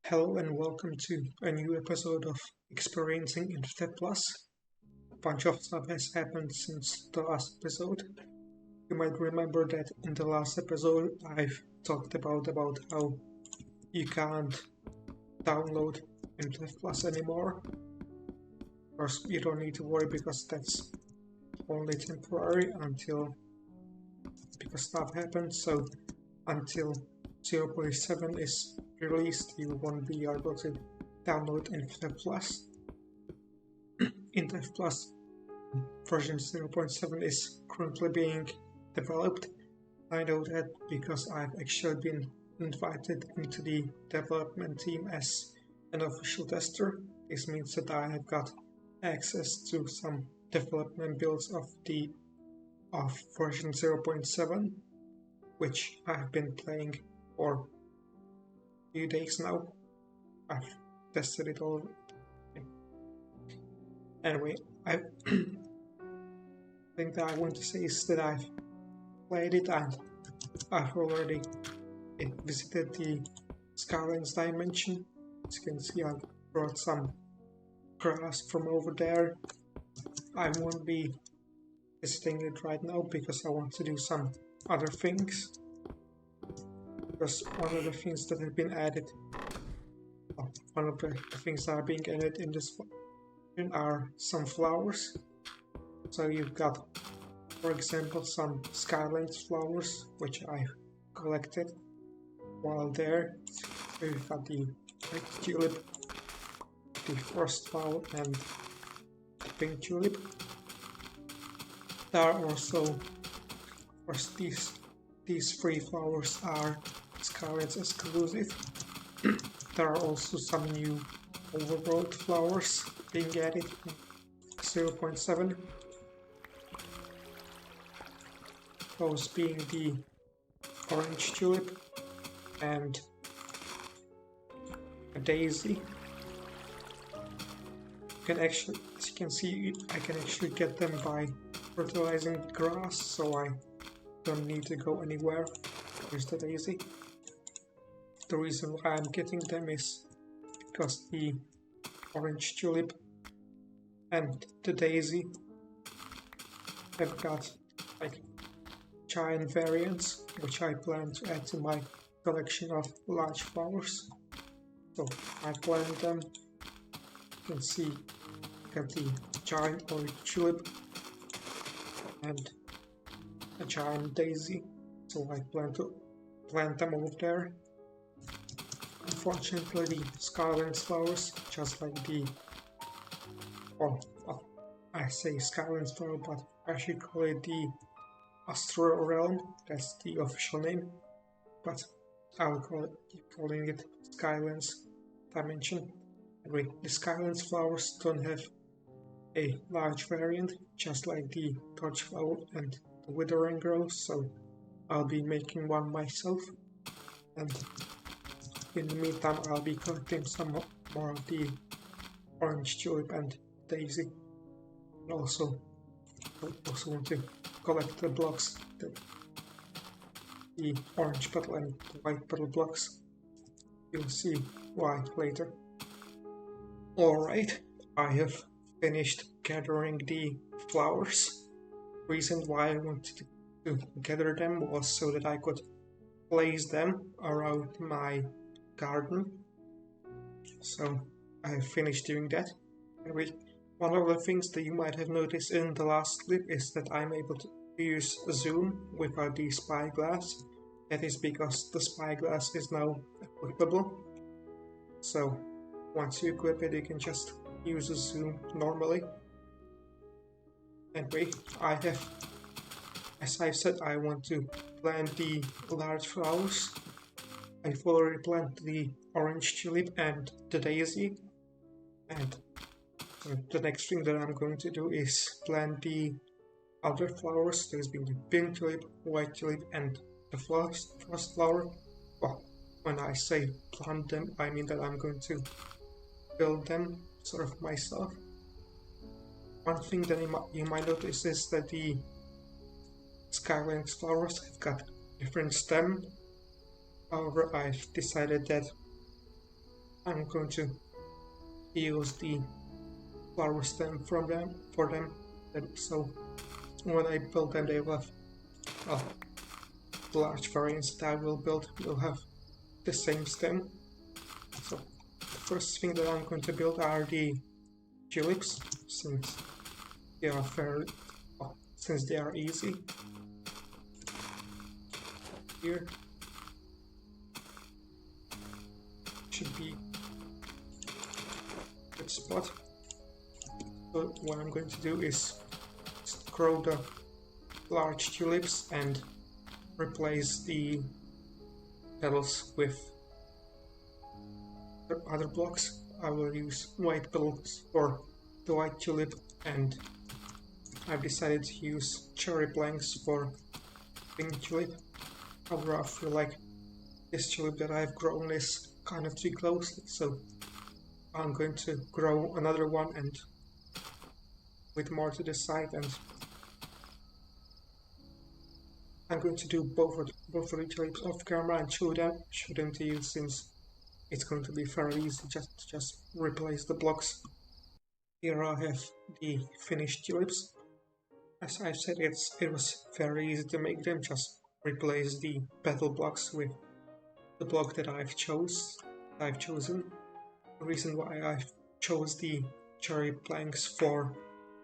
Hello and welcome to a new episode of Experiencing Infdev Plus. A bunch of stuff has happened since the last episode. You might remember that in the last episode I've talked about how you can't download Infdev Plus anymore. Of course, you don't need to worry because that's only temporary because stuff happens. So until 0.7 is released, you won't be able to download Infdev Plus. Infdev Plus version 0.7 is currently being developed. I know that because I've actually been invited into the development team as an official tester. This means that I have got access to some development builds of version 0.7, which I've been playing for a few days now. I've tested it all. Anyway, I think that I want to say is that I've played it and I've already visited the Skylines dimension. As you can see, I brought some grass from over there. I won't be visiting it right now because I want to do some other things. Because one of the things that have been added, one of the things that are being added in this version are some flowers. So you've got, for example, some Skylines flowers, which I've collected while there. So you've got the white tulip, the frost flower, and the pink tulip. There are also, of course, these three flowers are Skylines exclusive. There are also some new overworld flowers being added in 0.7. Those being the orange tulip and a daisy. You can actually, as you can see, I can actually get them by fertilizing grass, so I don't need to go anywhere. Here's the daisy. The reason why I'm getting them is because the orange tulip and the daisy have got like giant variants, which I plan to add to my collection of large flowers. So I planted them. You can see got the giant orange tulip and a giant daisy, so I plan to plant them over there. Unfortunately, the Skylines flowers, just like I say Skylines flower, but I should call it the Astral Realm, that's the official name, but I'll keep calling it Skylines Dimension. Anyway, the Skylines flowers don't have a large variant, just like the Torch flower and the Withering Rose, so I'll be making one myself, and in the meantime I'll be collecting some more of the orange tulip and daisy, and also want to collect the blocks, the orange petal and the white petal blocks. You'll see why later. Alright, I have finished gathering the flowers. The reason why I wanted to gather them was so that I could place them around my garden. So I have finished doing that. Anyway, one of the things that you might have noticed in the last clip is that I'm able to use zoom without the spyglass. That is because the spyglass is now equipable. So once you equip it, you can just use a zoom normally. Anyway, as I said, I want to plant the large flowers. I've already planted the orange tulip and the daisy, and the next thing that I'm going to do is plant the other flowers. There's been the pink tulip, white tulip, and the frost flower. Well, when I say plant them, I mean that I'm going to build them sort of myself. One thing that you might notice is that the Skylines flowers have got different stem. However, I've decided that I'm going to use the flower stem for them, and so when I build them they will have, well, the large variants that I will build will have the same stem. So the first thing that I'm going to build are the tulips, since they are fairly, well, since they are easy. Here should be a good spot. So what I'm going to do is grow the large tulips and replace the petals with other blocks. I will use white petals for the white tulip, and I've decided to use cherry planks for pink tulip. However, I feel like this tulip that I've grown is kind of too close, so I'm going to grow another one and with more to the side, and I'm going to do both of the tulips off camera and show them to you, since it's going to be fairly easy just replace the blocks. Here I have the finished tulips. As I said, it was very easy to make them. Just replace the petal blocks with the block that I've chosen. The reason why I chose the cherry planks for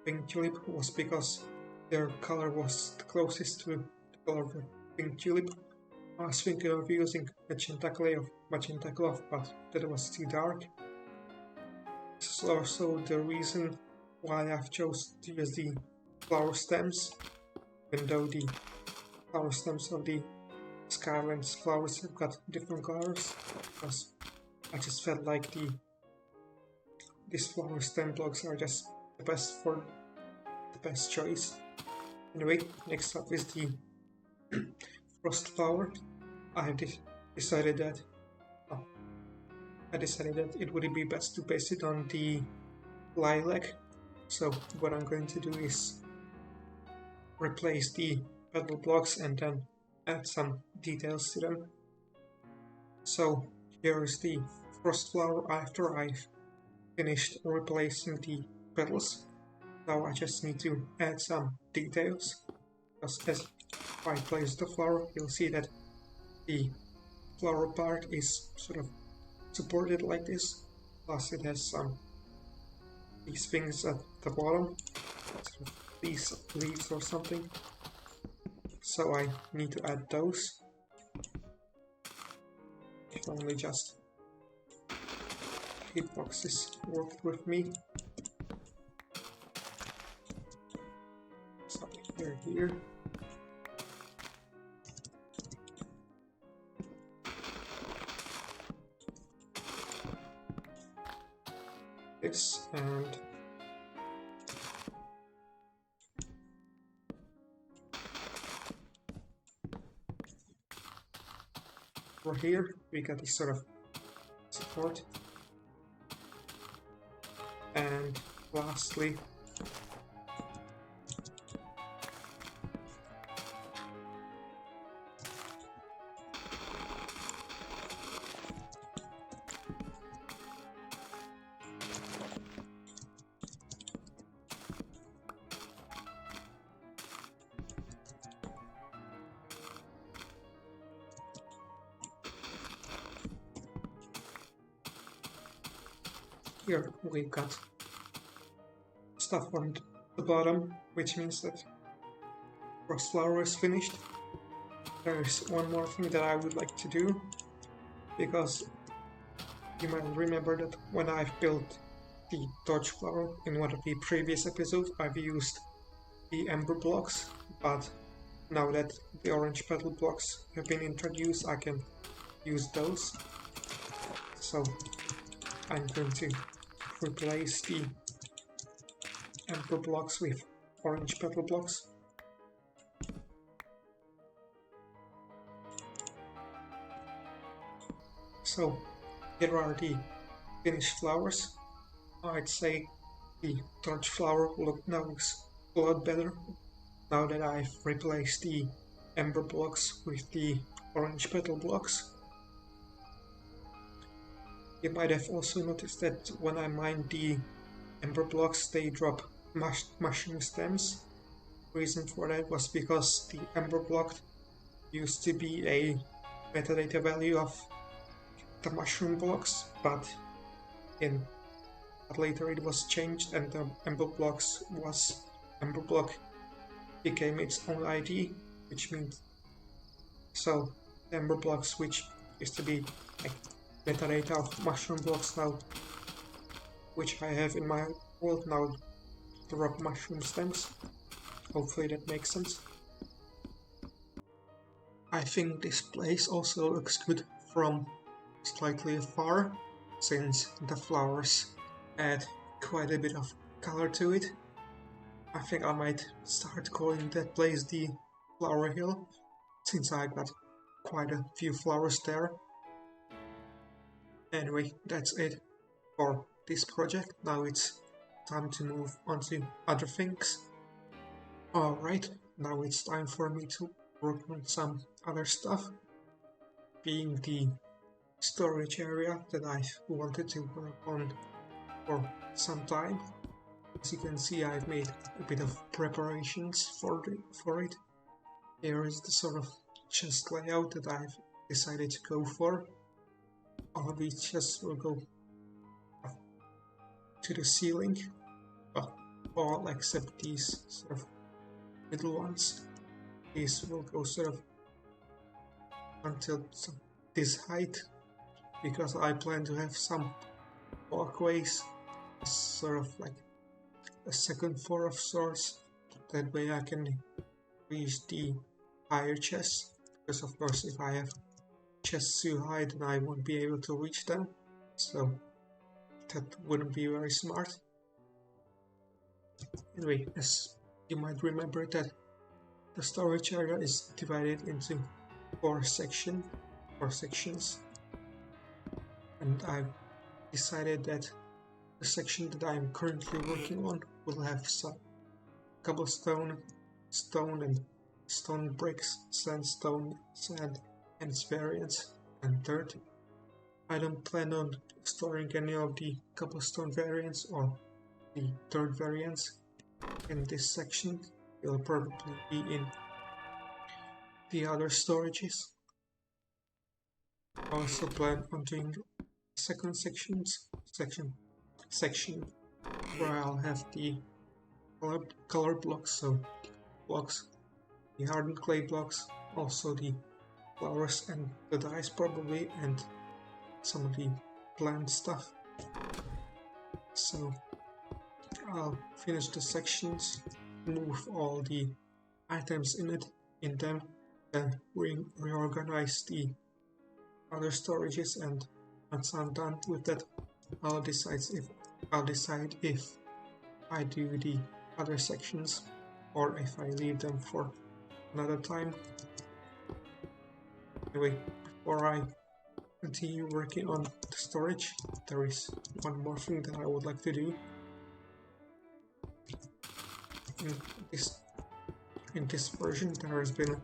pink tulip was because their color was the closest to the color of the pink tulip. I was thinking of using magenta cloth, but that was too dark. This is also the reason why I've chosen to use the flower stems, even though the flower stems of the Skylands flowers have got different colors, because I just felt like these flower stem blocks are just the best choice. Anyway, next up is the frost flower. I have decided that it would be best to base it on the lilac. So what I'm going to do is replace the petal blocks and then add some details to them. So here is the frost flower after I've finished replacing the petals. Now I just need to add some details, because as I place the flower, you'll see that the flower part is sort of supported like this, plus it has these things at the bottom, sort of these leaves or something. So I need to add those. If only just hitboxes worked with me. So here. This and over here we got this sort of support, and lastly here we've got stuff on the bottom, which means that frost flower is finished. There's one more thing that I would like to do, because you might remember that when I've built the torch flower in one of the previous episodes, I've used the ember blocks, but now that the orange petal blocks have been introduced, I can use those. So I'm going to replace the ember blocks with orange petal blocks. So here are the finished flowers. I'd say the torch flower looks a lot better now that I've replaced the ember blocks with the orange petal blocks. You might have also noticed that when I mine the ember blocks, they drop mushroom stems. The reason for that was because the ember block used to be a metadata value of the mushroom blocks, but later it was changed and the ember block became its own ID, which means so the ember blocks, which used to be like metadata of mushroom blocks now, which I have in my world now, drop mushroom stems. Hopefully that makes sense. I think this place also looks good from slightly afar, since the flowers add quite a bit of color to it. I think I might start calling that place the Flower Hill, since I got quite a few flowers there. Anyway, that's it for this project. Now it's time to move on to other things. Alright, now it's time for me to work on some other stuff, being the storage area that I've wanted to work on for some time. As you can see, I've made a bit of preparations for it. Here is the sort of chest layout that I've decided to go for. All these chests will go up to the ceiling, well, all except these sort of little ones. These will go sort of until this height, because I plan to have some walkways, sort of like a second floor of sorts. That way I can reach the higher chests, because of course if I have chests too high then I won't be able to reach them, so that wouldn't be very smart. Anyway, as you might remember that the storage area is divided into four sections, and I've decided that the section that I'm currently working on will have some cobblestone, stone and stone bricks, sandstone, sand and its variants, and dirt. I don't plan on storing any of the cobblestone variants or the dirt variants in this section. They'll probably be in the other storages. I also plan on doing second section where I'll have the color blocks, so blocks, the hardened clay blocks, also the flowers and the dyes probably, and some of the plant stuff. So I'll finish the sections, move all the items in them, then reorganize the other storages, and once I'm done with that, I'll decide if I do the other sections or if I leave them for another time. Anyway, before I continue working on the storage, there is one more thing that I would like to do. In this version there has been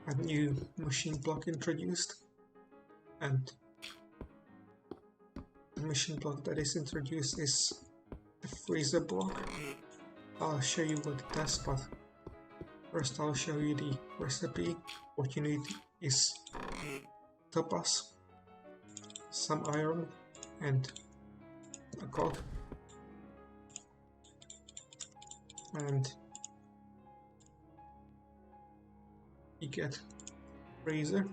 a new machine block introduced, and the machine block that is introduced is the freezer block. I'll show you what it does, but first I'll show you the recipe. What you need is topaz, some iron and a cog, and you get freezer.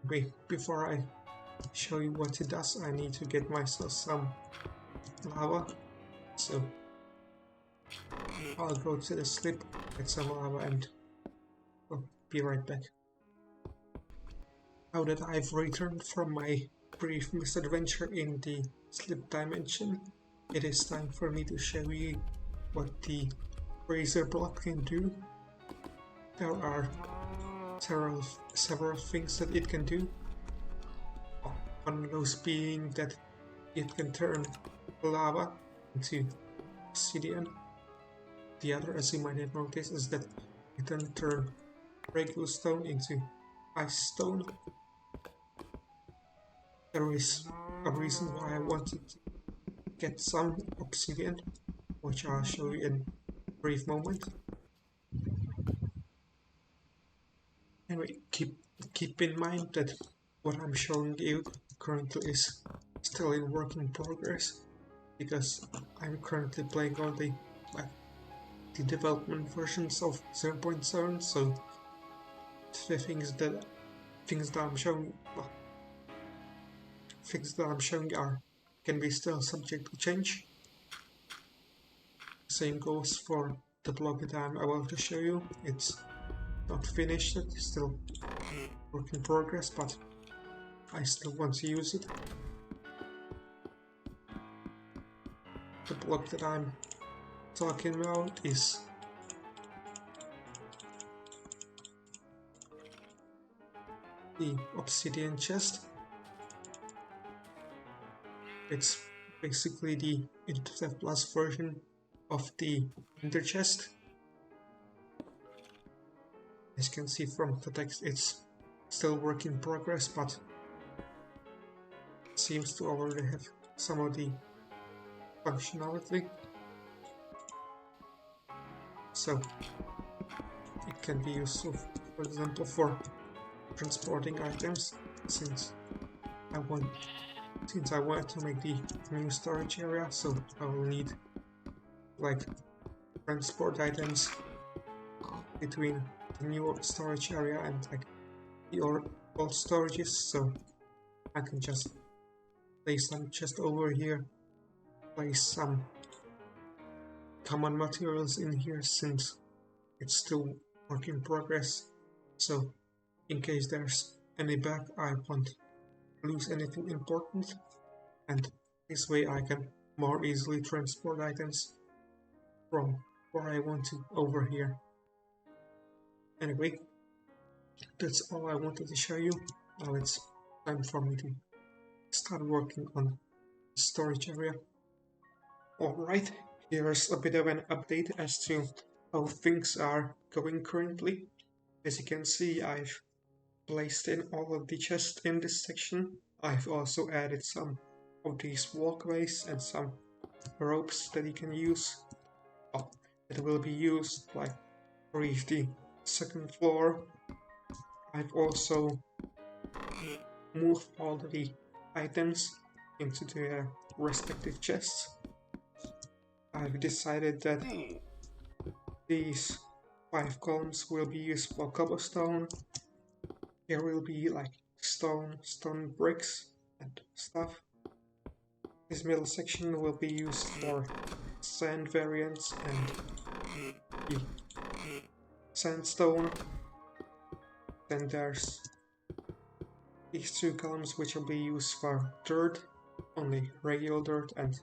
Wait, before I show you what it does, I need to get myself some lava, so I'll go to the slip, get some lava, and I'll be right back. Now that I've returned from my brief misadventure in the slip dimension, it is time for me to show you what the freezer block can do. There are several things that it can do. One of those being that it can turn lava into obsidian. The other, as you might have noticed, is that it can turn regular stone into ice stone. there is a reason why I wanted to get some obsidian, which I'll show you in a brief moment. Anyway, keep in mind that what I'm showing you currently is still in work in progress, because I'm currently playing on the development versions of 0.7, so the things that I'm showing, things that I'm showing can be still subject to change. Same goes for the blog that I'm about to show you. It's not finished yet, it's still work in progress, but I still want to use it. The blog that I'm talking about is the obsidian chest. It's basically the Infdev Plus version of the Ender chest. As you can see from the text, it's still work in progress, but it seems to already have some of the functionality. So it can be useful, for example, for transporting items, since I wanted to make the new storage area, so I will need like transport items between the new storage area and like the old storages, so I can just place them just over here, place some common materials in here since it's still work in progress, so in case there's any bug I won't lose anything important, and this way I can more easily transport items from where I want to over here. Anyway, that's all I wanted to show you. Now it's time for me to start working on the storage area. Alright, here's a bit of an update as to how things are going currently. As you can see, I've placed in all of the chests in this section. I've also added some of these walkways and some ropes that you can use. That will be used like to reach the second floor. I've also moved all the items into their respective chests. I've decided that these 5 columns will be used for cobblestone. There will be like stone bricks and stuff. This middle section will be used for sand variants and the sandstone. Then there's these 2 columns which will be used for dirt, only regular dirt, and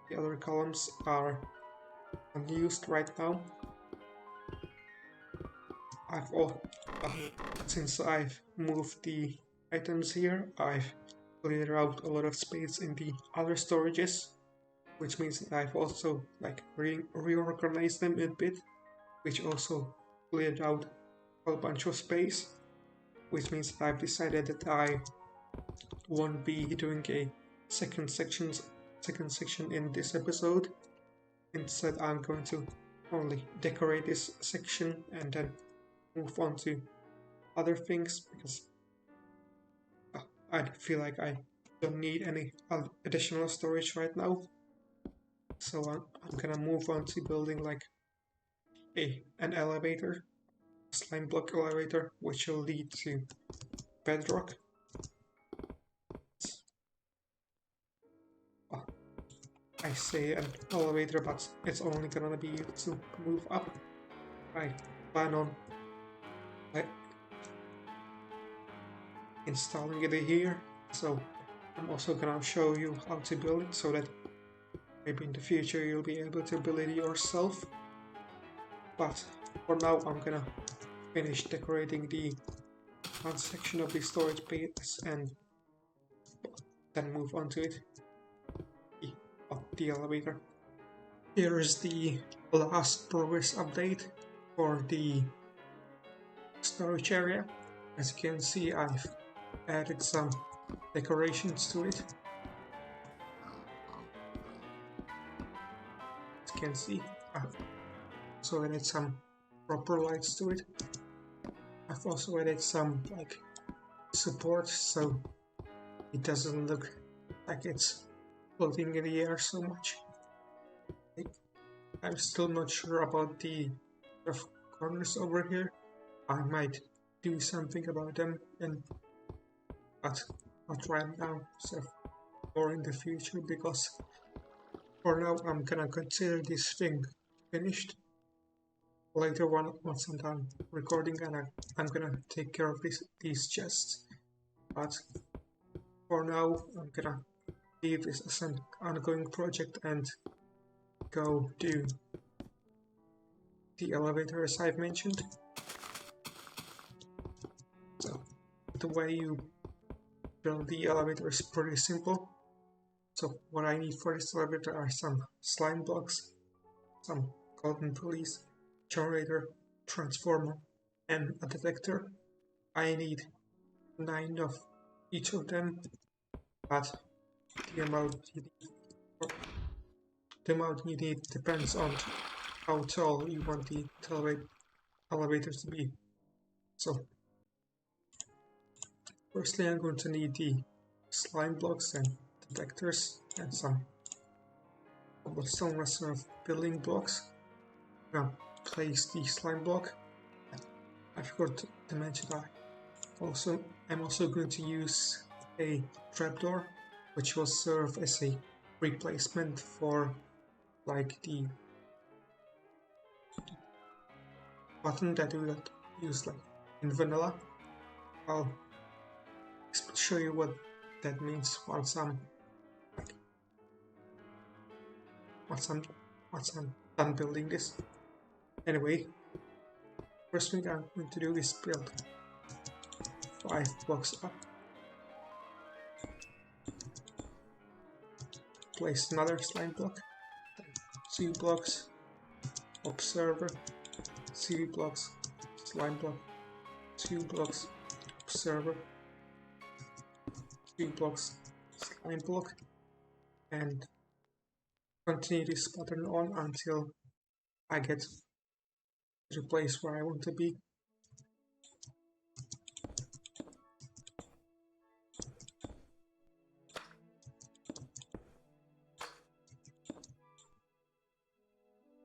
the other columns are unused right now. Since I've moved the items here, I've cleared out a lot of space in the other storages, which means that I've also like reorganized them a bit, which also cleared out a bunch of space, which means that I've decided that I won't be doing a second section in this episode. Instead, I'm going to only decorate this section and then move on to other things, because I feel like I don't need any additional storage right now. So I'm gonna move on to building like an elevator, slime block elevator, which will lead to bedrock. I say an elevator, but it's only gonna be used to move up. I plan on installing it here, so I'm also gonna show you how to build it, so that maybe in the future you'll be able to build it yourself. But for now, I'm gonna finish decorating the one section of the storage base and then move on to it. The elevator. Here is the last progress update for the storage area. As you can see, I've added some decorations to it. As you can see, I've also added some proper lights to it. I've also added some like support so it doesn't look like it's floating in the air so much. I'm still not sure about the corners over here. I might do something about them, but not right now, so more in the future, because for now I'm gonna consider this thing finished. Later on, once I'm done recording, and I'm gonna take care of these chests. But for now, I'm gonna leave this as an ongoing project and go do the elevator as I've mentioned. So the way you build the elevator is pretty simple. So what I need for this elevator are some slime blocks, some golden pulleys, generator, transformer, and a detector. I need 9 of each of them, but the amount you need depends on how tall you want the elevator to be. So firstly I'm going to need the slime blocks and detectors and some cobblestone reserve building blocks. Now place the slime block. I forgot to mention that I'm also going to use a trapdoor, which will serve as a replacement for like the button that you would use like in vanilla. I'll show you what that means once I'm done building this. Anyway, first thing I'm going to do is build 5 blocks up. Place another slime block, then 2 blocks, observer, 3 blocks, slime block, 2 blocks, observer, 3 blocks, slime block, and continue this pattern on until I get to the place where I want to be.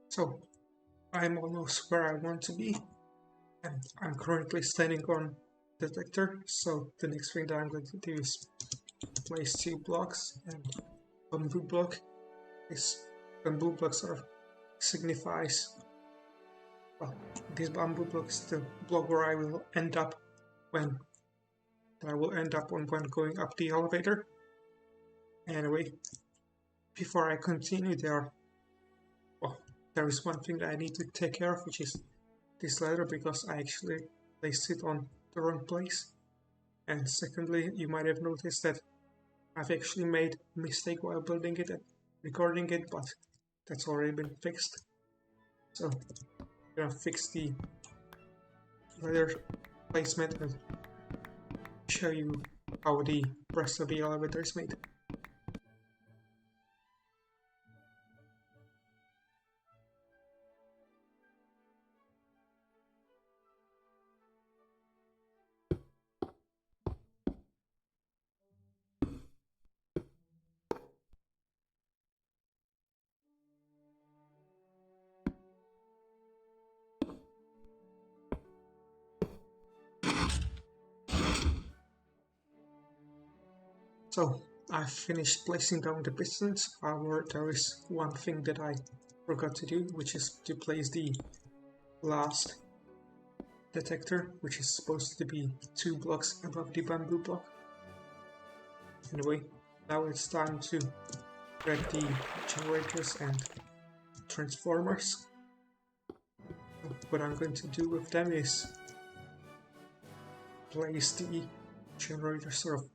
So I'm almost where I want to be, and I'm currently standing on the detector, so the next thing that I'm going to do is place 2 blocks and bamboo block. This bamboo block sort of signifies, well, this bamboo block is the block where I will end up when going up the elevator. Anyway, before I continue, there is one thing that I need to take care of, which is this ladder, because I actually placed it on the wrong place. And secondly, you might have noticed that I've actually made a mistake while building it and recording it, but that's already been fixed. So I'm gonna fix the ladder placement and show you how the rest of the elevator is made. So I've finished placing down the pistons. However, there is one thing that I forgot to do, which is to place the last detector, which is supposed to be 2 blocks above the bamboo block. Anyway, now it's time to grab the generators and transformers. What I'm going to do with them is place the generator sort of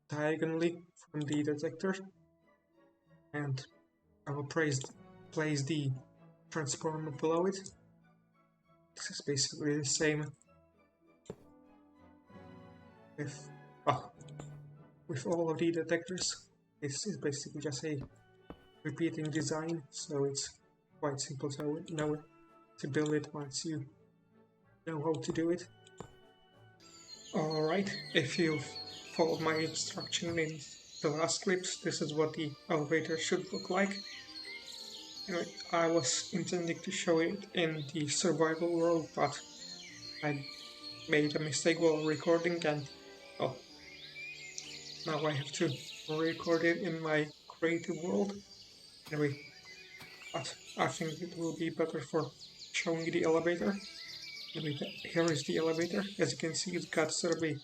diagonally from the detector, and I will place the transformer below it. This is basically the same with all of the detectors. This is basically just a repeating design, so it's quite simple to know to build it once you know how to do it. Alright, if you've followed my instruction in the last clips, this is what the elevator should look like. Anyway, I was intending to show it in the survival world, but I made a mistake while recording, and oh, now I have to record it in my creative world. Anyway, but I think it will be better for showing the elevator. Anyway, here is the elevator. As you can see, it's got sort of a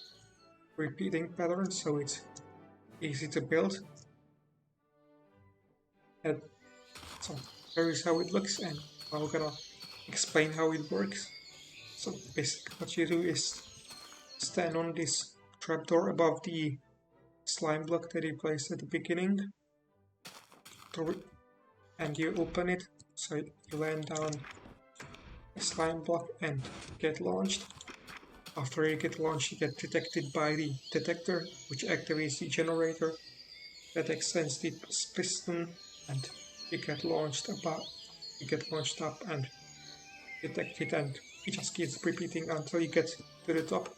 repeating pattern, so it's easy to build. And so here is how it looks, and I'm gonna explain how it works. So basically what you do is stand on this trapdoor above the slime block that you placed at the beginning, and you open it, so you land down a slime block and get launched. After you get launched, you get detected by the detector, which activates the generator that extends the piston, and you get launched up and detected, and it just keeps repeating until you get to the top.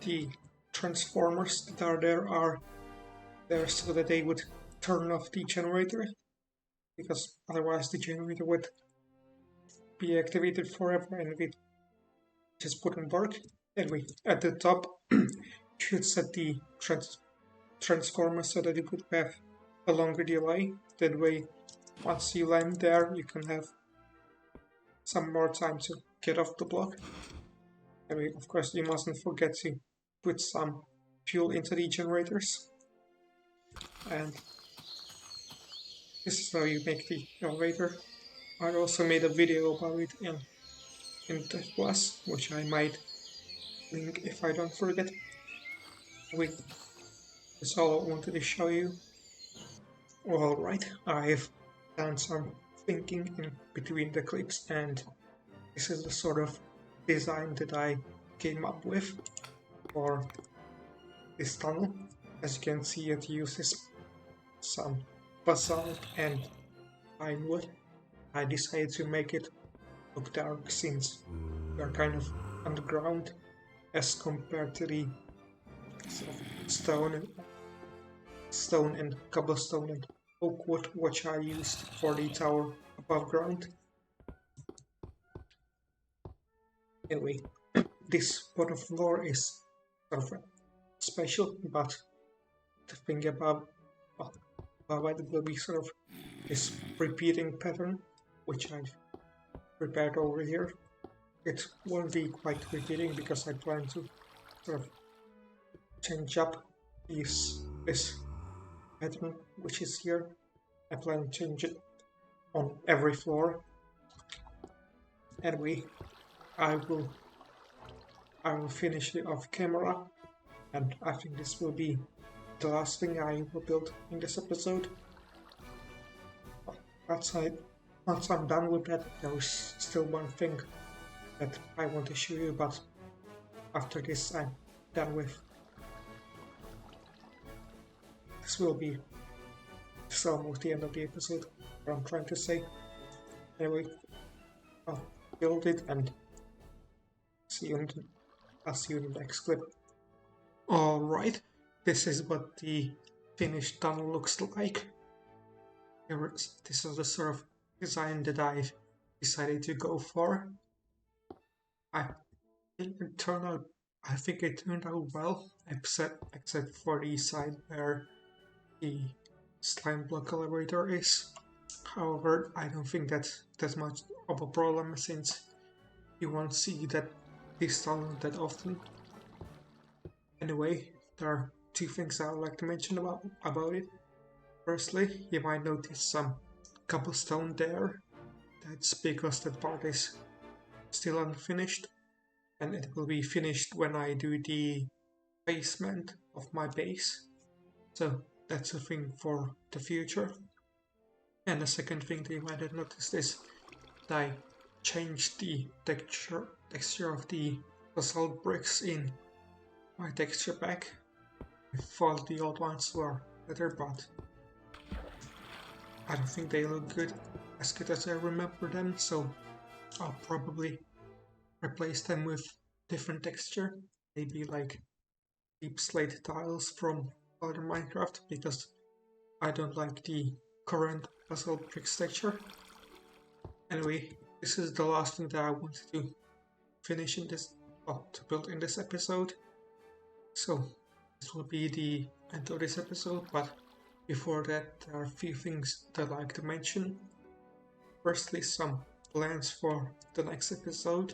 The transformers that are there so that they would turn off the generator, because otherwise the generator would be activated forever and it just wouldn't work. Anyway, at the top you should set the transformer so that it would have a longer delay. That way, once you land there, you can have some more time to get off the block. Anyway, of course, you mustn't forget to put some fuel into the generators. And this is how you make the elevator. I also made a video about it in Infdev, which I might link if I don't forget. Wait, that's all I wanted to show you. Alright, I've done some thinking in between the clips, and this is the sort of design that I came up with for this tunnel. As you can see, it uses some basalt and pine wood. I decided to make it look dark since we are kind of underground as compared to the sort of stone and cobblestone and oak wood which I used for the tower above ground. Anyway, this bottom floor is sort of special, but the thing above it will be sort of this repeating pattern which I've prepared over here. It won't be quite repeating because I plan to sort of change up this pattern which is here. I plan to change it on every floor. Anyway, I will finish it off camera, and I think this will be the last thing I will build in this episode. Once I'm done with that, there is still one thing that I want to show you, but after this I'm done with. This will be almost the end of the episode, what I'm trying to say. Anyway, I'll build it and I'll see you in the next clip. Alright, this is what the finished tunnel looks like. This is the sort of design that I've decided to go for. I think it turned out well, except for the side where the slime block elevator is. However, I don't think that's much of a problem since you won't see this tunnel that often. Anyway, there are two things I would like to mention about it. Firstly, you might notice some cobblestone there. That's because that part is still unfinished, and it will be finished when I do the basement of my base. So that's a thing for the future. And the second thing that you might have noticed is that I changed the texture of the basalt bricks in my texture pack. I thought the old ones were better, but I don't think they look as good as I remember them, so I'll probably replace them with different texture, maybe like deep slate tiles from other Minecraft, because I don't like the current basalt bricks texture. Anyway, this is the last thing that I wanted to finish in this, to build in this episode. So this will be the end of this episode, but before that there are a few things that I'd like to mention. Firstly, some plans for the next episode.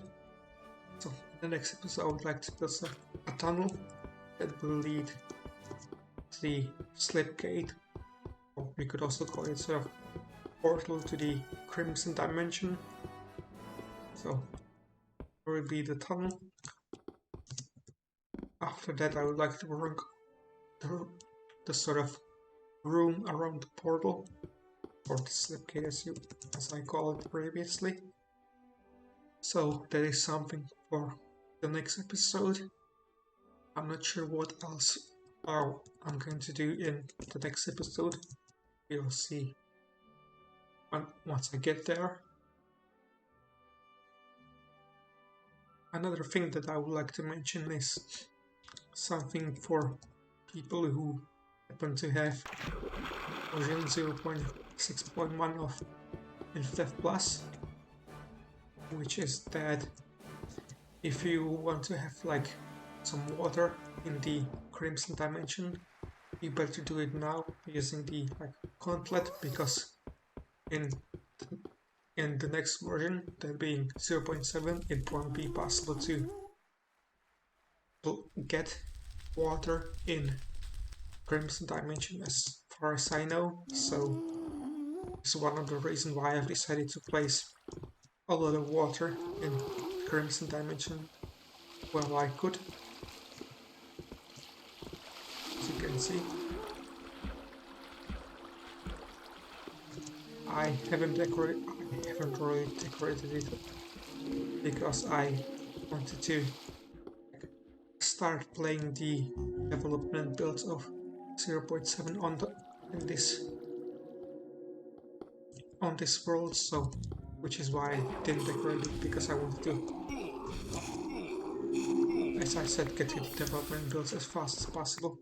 So in the next episode I would like to build a tunnel that will lead to the slip gate, or we could also call it sort of portal to the Crimson Dimension. So there will be the tunnel. After that I would like to work the sort of room around the portal, or the slipgate as I called it previously. So that is something for the next episode. I'm not sure what else I'm going to do in the next episode. We'll see once I get there. Another thing that I would like to mention is something for people who happen to have version 0.6.1 of Infdev Plus, which is that if you want to have like some water in the Crimson Dimension, you better do it now using the gauntlet, because in the next version, that being 0.7, it won't be possible to get water in Crimson Dimension as far as I know, so it's one of the reasons why I've decided to place a lot of water in Crimson Dimension where I could. As you can see, I haven't really decorated it because I wanted to start playing the development builds of 0.7 on this world, so which is why I didn't decorate it, because I wanted to, as I said, get the development builds as fast as possible.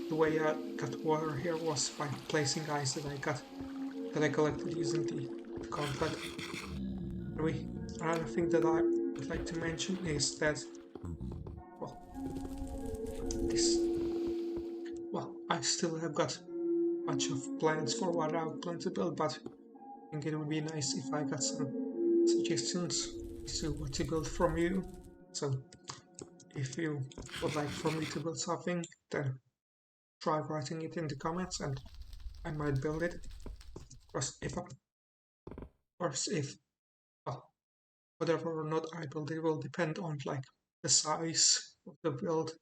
The way I got water here was by placing ice that I collected using the gauntlet. Anyway, another thing that I would like to mention is that, I still have got a bunch of plans for what I plan to build, but I think it would be nice if I got some suggestions to what to build from you. So if you would like for me to build something, then try writing it in the comments and I might build it. Whatever or not I build, it will depend on the size of the build,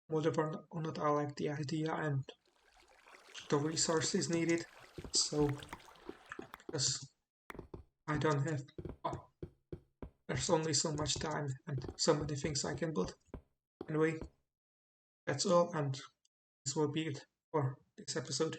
whether or not I like the idea and the resources needed. So because I don't have, there's only so much time and so many things I can build. Anyway, that's all, and this will be it for this episode.